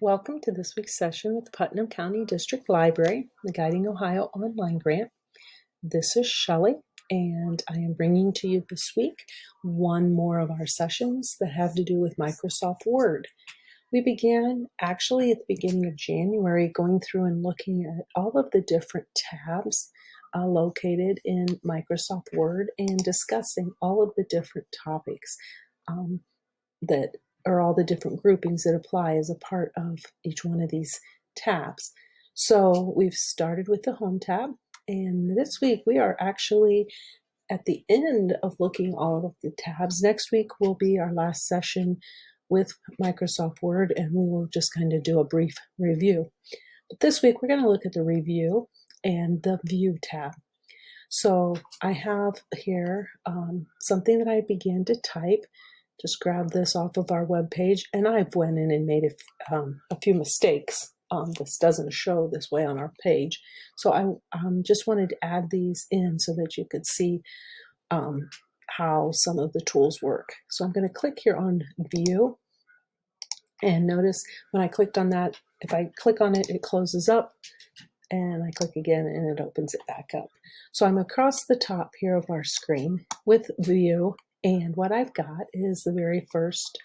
Welcome to this week's session with the Putnam County District Library, the Guiding Ohio Online Grant. This is Shelley, and I am bringing to you this week one more of our sessions that have to do with Microsoft Word. We began actually at the beginning of January going through and looking at all of the different tabs located in Microsoft Word and discussing all of the different topics that are all the different groupings that apply as a part of each one of these tabs. So we've started with the Home tab, and this week we are actually at the end of looking all of the tabs. Next week will be our last session with Microsoft Word, and we will just kind of do a brief review. But this week we're going to look at the Review and the View tab. So I have here something that I began to type. Just grab this off of our web page, and I've went in and made a few mistakes. This doesn't show this way on our page, so I just wanted to add these in so that you could see how some of the tools work. So I'm going to click here on View, and notice when I clicked on that, if I click on it, it closes up, and I click again and it opens it back up. So I'm across the top here of our screen with View. And what I've got is the very first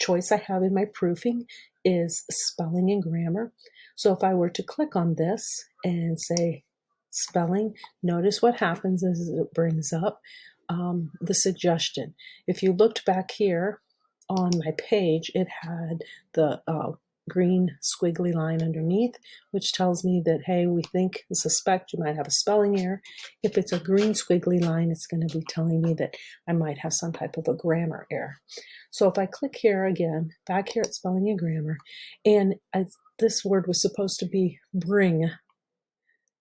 choice I have in my proofing is spelling and grammar. So if I were to click on this and say spelling, notice what happens is it brings up the suggestion. If you looked back here on my page, it had the green squiggly line underneath, which tells me that, hey, we suspect you might have a spelling error. If it's a green squiggly line, it's going to be telling me that I might have some type of a grammar error. So if I click here again, back here at spelling and grammar, and this word was supposed to be bring,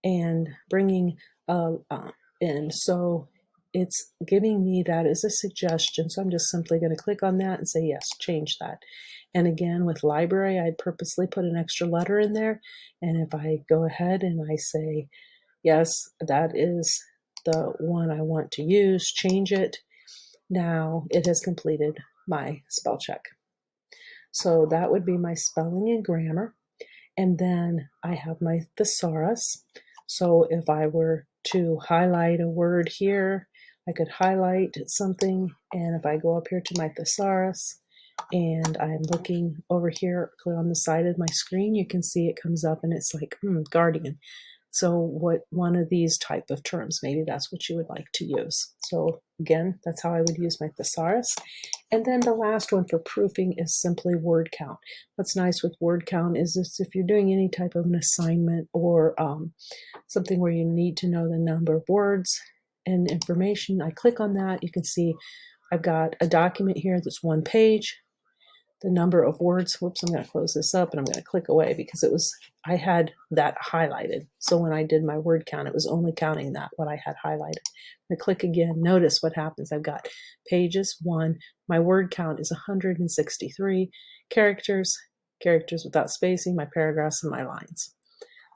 and bringing in, so it's giving me that as a suggestion. So I'm just simply going to click on that and say, yes, change that. And again, with library, I'd purposely put an extra letter in there. And if I go ahead and I say, yes, that is the one I want to use, change it, now it has completed my spell check. So that would be my spelling and grammar. And then I have my thesaurus. So if I were to highlight a word here, I could highlight something, and if I go up here to my thesaurus and I'm looking over here on the side of my screen, you can see it comes up and it's like guardian. So what one of these type of terms, maybe that's what you would like to use. So again, that's how I would use my thesaurus. And then the last one for proofing is simply word count. What's nice with word count is if you're doing any type of an assignment or something where you need to know the number of words and information, I click on that. You can see I've got a document here that's one page. The number of words, whoops, I'm going to close this up and I'm going to click away because I had that highlighted. So when I did my word count, it was only counting that, what I had highlighted. I click again, notice what happens. I've got pages 1, my word count is 163, characters without spacing, my paragraphs and my lines.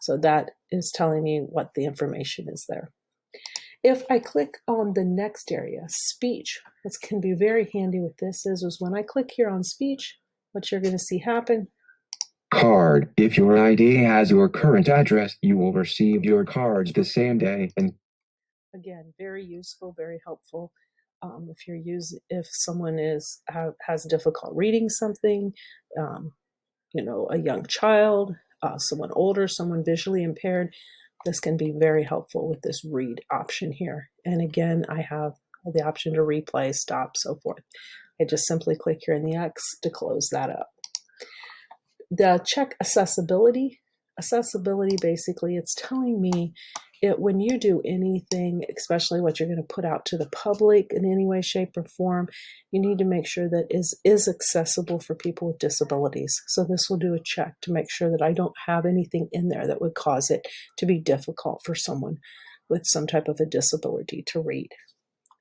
So that is telling me what the information is there. If I click on the next area, speech, what can be very handy with this is when I click here on speech, what you're going to see happen. Card. If your ID has your current address, you will receive your cards the same day. And again, very useful, very helpful. If someone has difficult reading something, a young child, someone older, someone visually impaired, this can be very helpful with this read option here. And again, I have the option to replay, stop, so forth. I just simply click here in the X to close that up. The check accessibility. Accessibility, basically, it's telling me when you do anything, especially what you're going to put out to the public in any way, shape, or form, you need to make sure that is accessible for people with disabilities. So this will do a check to make sure that I don't have anything in there that would cause it to be difficult for someone with some type of a disability to read.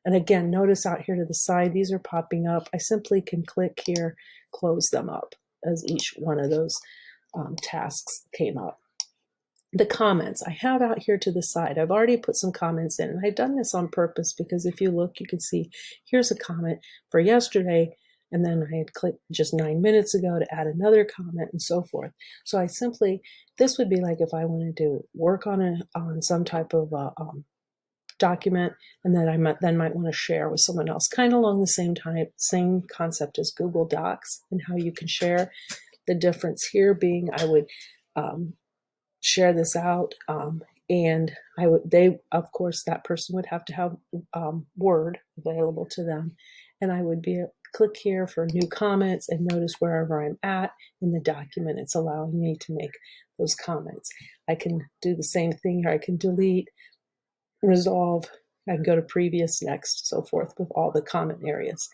And again, notice out here to the side, these are popping up. I simply can click here, close them up as each one of those tasks came up. The comments I have out here to the side, I've already put some comments in, and I've done this on purpose because if you look, you can see here's a comment for yesterday. And then I had clicked just 9 minutes ago to add another comment and so forth. So I simply, this would be like if I wanted to work on some type of document, and then I might want to share with someone else, kind of along the same concept as Google Docs and how you can share. The difference here being I would share this out, and of course, that person would have to have Word available to them, and I would click here for new comments, and notice wherever I'm at in the document, it's allowing me to make those comments. I can do the same thing here. I can delete, resolve, I can go to previous, next, so forth with all the comment areas.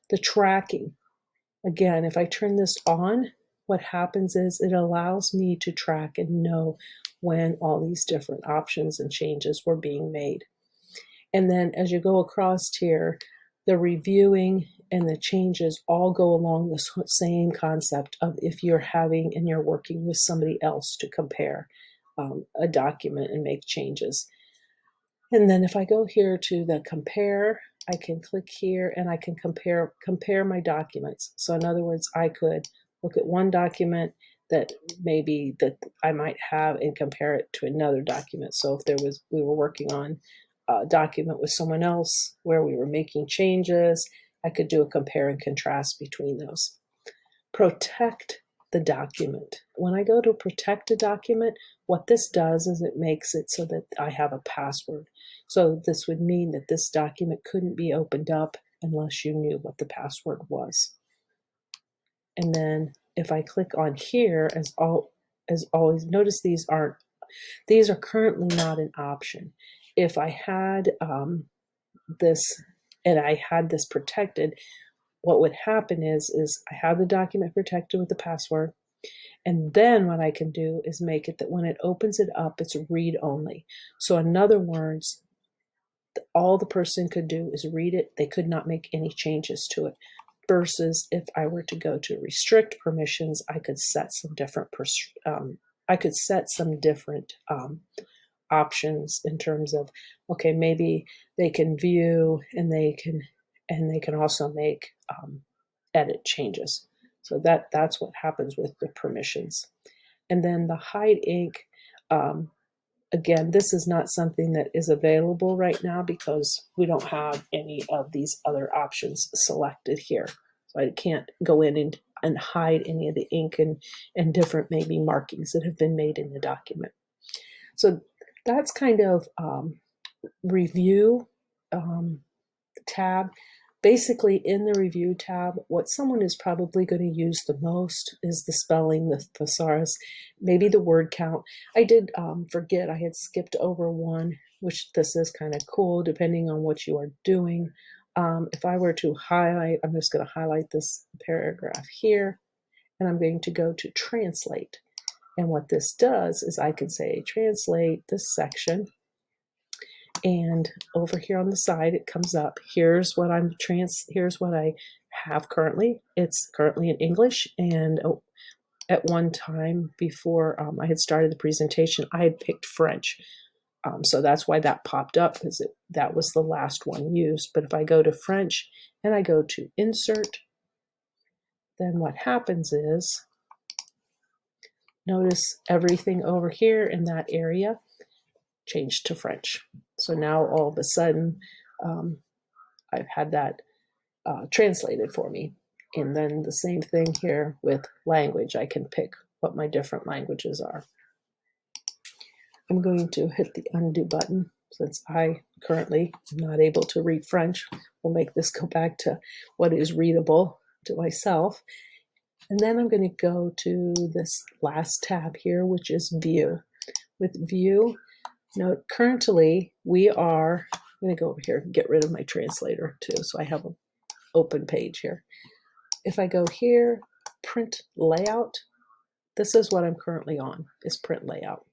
The tracking, again, if I turn this on, what happens is it allows me to track and know when all these different options and changes were being made. And then as you go across here, the reviewing and the changes all go along the same concept of if you're having and you're working with somebody else to compare a document and make changes. And then if I go here to the compare, I can click here and I can compare my documents. So in other words, I could look at one document that maybe that I might have and compare it to another document. So if we were working on a document with someone else where we were making changes, I could do a compare and contrast between those. Protect the document. When I go to protect a document, what this does is it makes it so that I have a password. So this would mean that this document couldn't be opened up unless you knew what the password was. And then if I click on here, as always, notice these are currently not an option. If I had this and I had this protected, what would happen is I have the document protected with the password, and then what I can do is make it that when it opens it up, it's read only. So in other words, all the person could do is read it. They could not make any changes to it. Versus if I were to go to restrict permissions, I could set some different options in terms of, okay, maybe they can view and they can also make edit changes. So that's what happens with the permissions. And then the hide ink, again, this is not something that is available right now because we don't have any of these other options selected here. So I can't go in and hide any of the ink and different maybe markings that have been made in the document. So that's kind of review tab. Basically, in the review tab, what someone is probably going to use the most is the spelling, the thesaurus, maybe the word count. I did forget, I had skipped over one, which this is kind of cool depending on what you are doing. If I were to highlight, I'm just going to highlight this paragraph here, and I'm going to go to translate. And what this does is I can say translate this section, and over here on the side it comes up. Here's what I have currently. It's currently in English, and at one time before I had started the presentation, I had picked French. So that's why that popped up, because that was the last one used. But if I go to French and I go to insert, then what happens is, notice everything over here in that area changed to French. So now all of a sudden, I've had that translated for me. And then the same thing here with language. I can pick what my different languages are. I'm going to hit the undo button since I currently am not able to read French. We'll make this go back to what is readable to myself. And then I'm going to go to this last tab here, which is view. With view, now currently we are, I'm going to go over here and get rid of my translator too, so I have an open page here. If I go here, print layout, this is what I'm currently on, is print layout.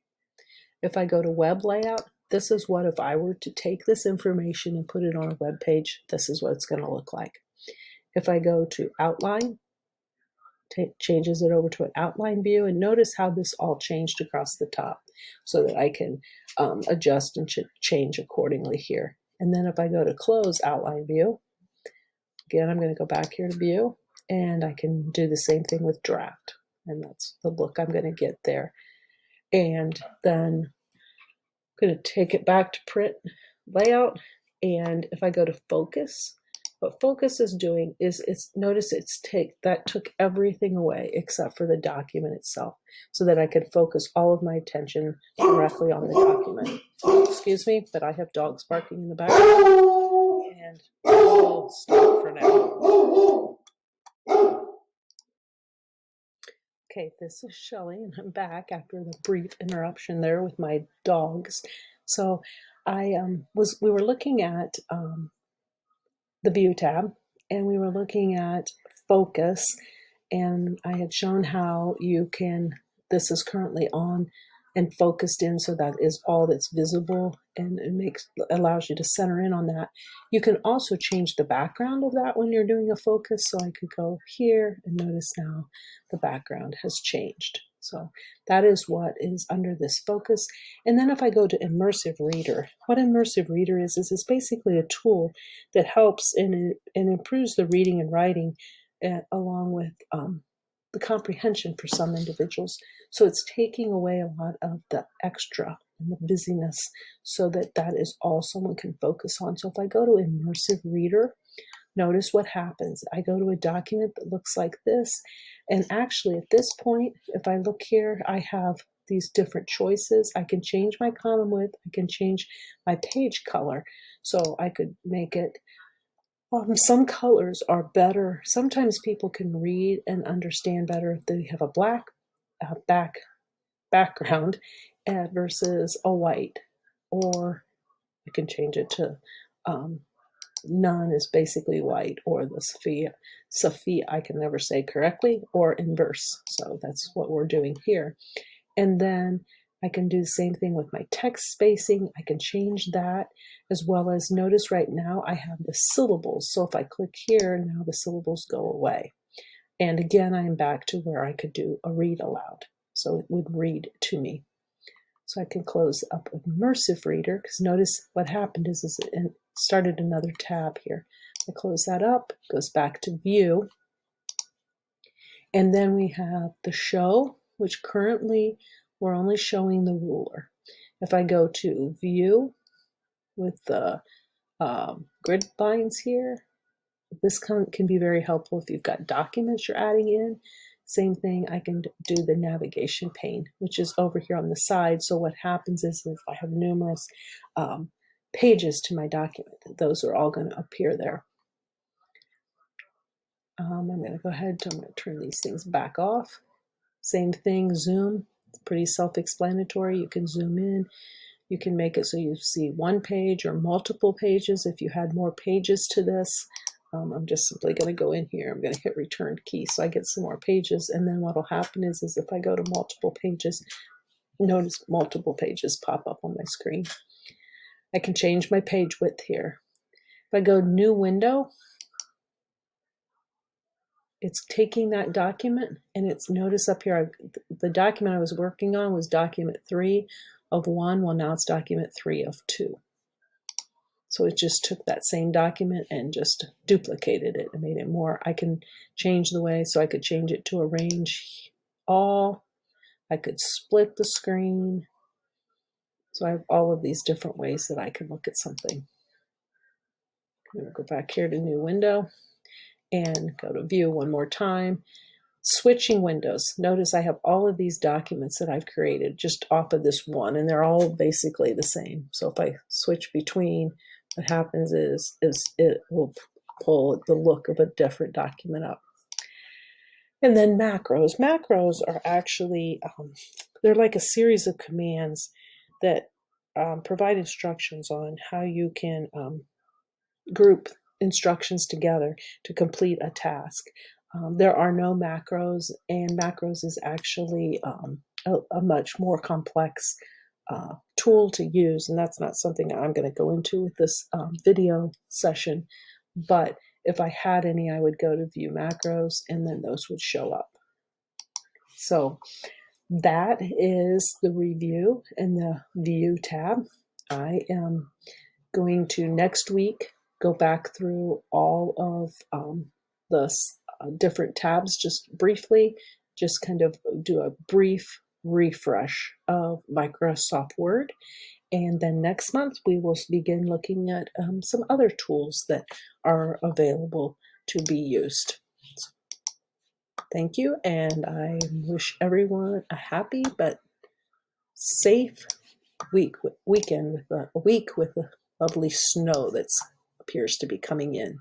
If I go to web layout, this is what if I were to take this information and put it on a web page, this is what it's going to look like. If I go to outline, changes it over to an outline view, and notice how this all changed across the top so that I can adjust and change accordingly here. And then if I go to close outline view, again, I'm going to go back here to view. And I can do the same thing with draft. And that's the look I'm going to get there. And then I'm going to take it back to print layout. And if I go to focus, what focus is doing is notice that took everything away except for the document itself, so that I could focus all of my attention directly on the document. Excuse me, but I have dogs barking in the background, and I'll stop for now. Okay, this is Shelley, and I'm back after the brief interruption there with my dogs. So we were looking at the View tab, and we were looking at Focus, and I had shown how this is currently on and focused in, so that is all that's visible, and it allows you to center in on that. You can also change the background of that when you're doing a focus, so I could go here and notice now the background has changed. So that is what is under this focus. And then if I go to Immersive Reader, what Immersive Reader is it's basically a tool that helps and improves the reading and writing along with the comprehension for some individuals. So it's taking away a lot of the extra and the busyness so that is all someone can focus on. So if I go to Immersive Reader, notice what happens. I go to a document that looks like this, and actually at this point, if I look here, I have these different choices. I can change my column width, I can change my page color, so I could make it some colors are better. Sometimes people can read and understand better if they have a black background versus a white, or you can change it to none is basically white, or the Sophia I can never say correctly, or inverse. So that's what we're doing here. And then I can do the same thing with my text spacing. I can change that, as well as notice right now I have the syllables. So if I click here, now the syllables go away. And again, I'm back to where I could do a read aloud. So it would read to me. So I can close up Immersive Reader, because notice what happened is it started another tab here. I close that up, goes back to View. And then we have the Show, which currently we're only showing the ruler. If I go to View with the grid lines here, this can be very helpful if you've got documents you're adding in. Same thing, I can do the navigation pane, which is over here on the side. So what happens is if I have numerous pages to my document, those are all going to appear there. I'm going to go ahead, I'm going to turn these things back off. Same thing, zoom, it's pretty self-explanatory. You can zoom in, you can make it so you see one page or multiple pages. If you had more pages to this, I'm just simply going to go in here, I'm going to hit return key so I get some more pages, and then what will happen is if I go to multiple pages, notice multiple pages pop up on my screen. I can change my page width here. If I go new window, it's taking that document, and it's, notice up here, the document I was working on was document 3 of 1, well now it's document 3 of 2. So it just took that same document and just duplicated it and made it more. I can change the way, so I could change it to arrange all. I could split the screen. So I have all of these different ways that I can look at something. I'm going to go back here to new window and go to view one more time. Switching windows. Notice I have all of these documents that I've created just off of this one, and they're all basically the same. So if I switch between, what happens is it will pull the look of a different document up. And then macros. Macros are actually, they're like a series of commands that provide instructions on how you can group instructions together to complete a task. There are no macros, and macros is actually a much more complex tool to use, and that's not something I'm going to go into with this video session, but if I had any, I would go to view macros, and then those would show up. So that is the review in the View tab. I am going to next week go back through all of the different tabs just briefly, just kind of do a brief refresh of Microsoft Word. And then next month, we will begin looking at some other tools that are available to be used. So, thank you, and I wish everyone a happy but safe weekend with a week with the lovely snow that appears to be coming in.